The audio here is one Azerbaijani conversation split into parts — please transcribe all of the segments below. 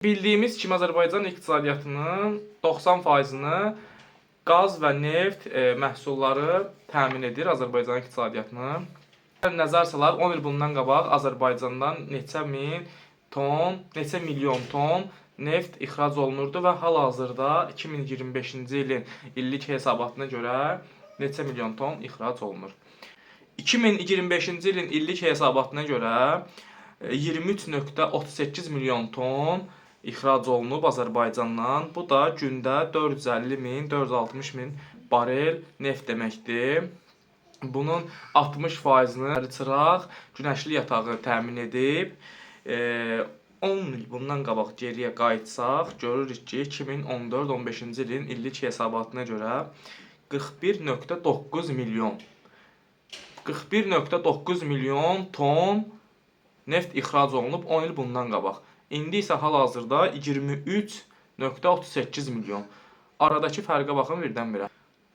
Bildiyimiz kimi Azərbaycan iqtisadiyyatının 90%-ni qaz və neft məhsulları təmin edir Azərbaycan iqtisadiyyatını. Nəzər salaq, 10 il bundan qabaq Azərbaycandan neçə milyon ton neft ixrac olunurdu və hal-hazırda 2025-ci ilin illik hesabatına görə neçə milyon ton ixrac olunur. 2025-ci ilin illik hesabatına görə 23,38 milyon ton ixrac olunub Azərbaycandan. Bu da gündə 450 min, 460 min barel neft deməkdir. Bunun 60%-ni çıraq, günəşli yatağı təmin edib. 10 il bundan qabaq geriyə qayıtsaq, görürük ki, 2014-15-ci ilin illik hesabatına görə 41,9 milyon ton neft ixrac olunub 10 il bundan qabaq. İndi isə hal-hazırda 23,38 milyon. Aradakı fərqə baxın birdən-birə.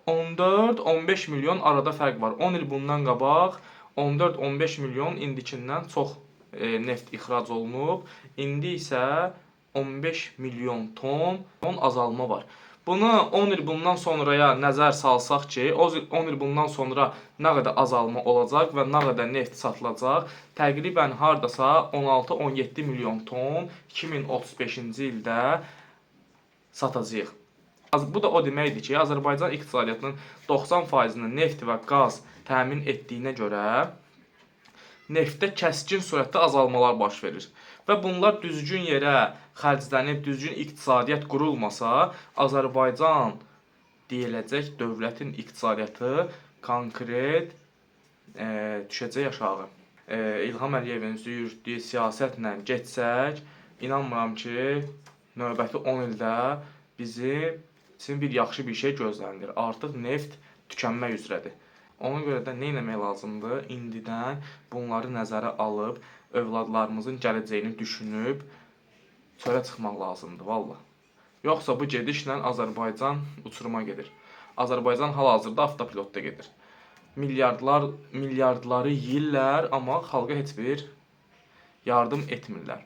14-15 milyon arada fərq var. 10 il bundan qabaq 14-15 milyon indikindən çox neft ixrac olunub. İndi isə 15 milyon ton azalma var. Bunu 10 il bundan sonraya nəzər salsaq ki, 10 il bundan sonra nə qədər azalma olacaq və nə qədər neft satılacaq, təqribən hardasa 16-17 milyon ton 2035-ci ildə satacağıq. Bu da o deməkdir ki, Azərbaycan iqtisadiyyatının 90%-ni neft və qaz təmin etdiyinə görə neftdə kəskin sürətdə azalmalar baş verir. Və bunlar düzgün yerə xərclənib, düzgün iqtisadiyyat qurulmasa, Azərbaycan deyiləcək dövlətin iqtisadiyyatı konkret düşəcək aşağı. İlham Əliyevin yürütdüyü siyasətlə getsək, inanmıram ki, növbəti 10 ildə bizim bir yaxşı bir şey gözlənilir. Artıq neft tükənmək üzrədir. Ona görə də nə etmək lazımdır? İndidən bunları nəzərə alıb, övladlarımızın gələcəyini düşünüb, çölə çıxmaq lazımdır, valla. Yoxsa bu gedişlə Azərbaycan uçuruma gedir. Azərbaycan hal-hazırda avtopilotda gedir. Milyardları yeyirlər, amma xalqa heç bir yardım etmirlər.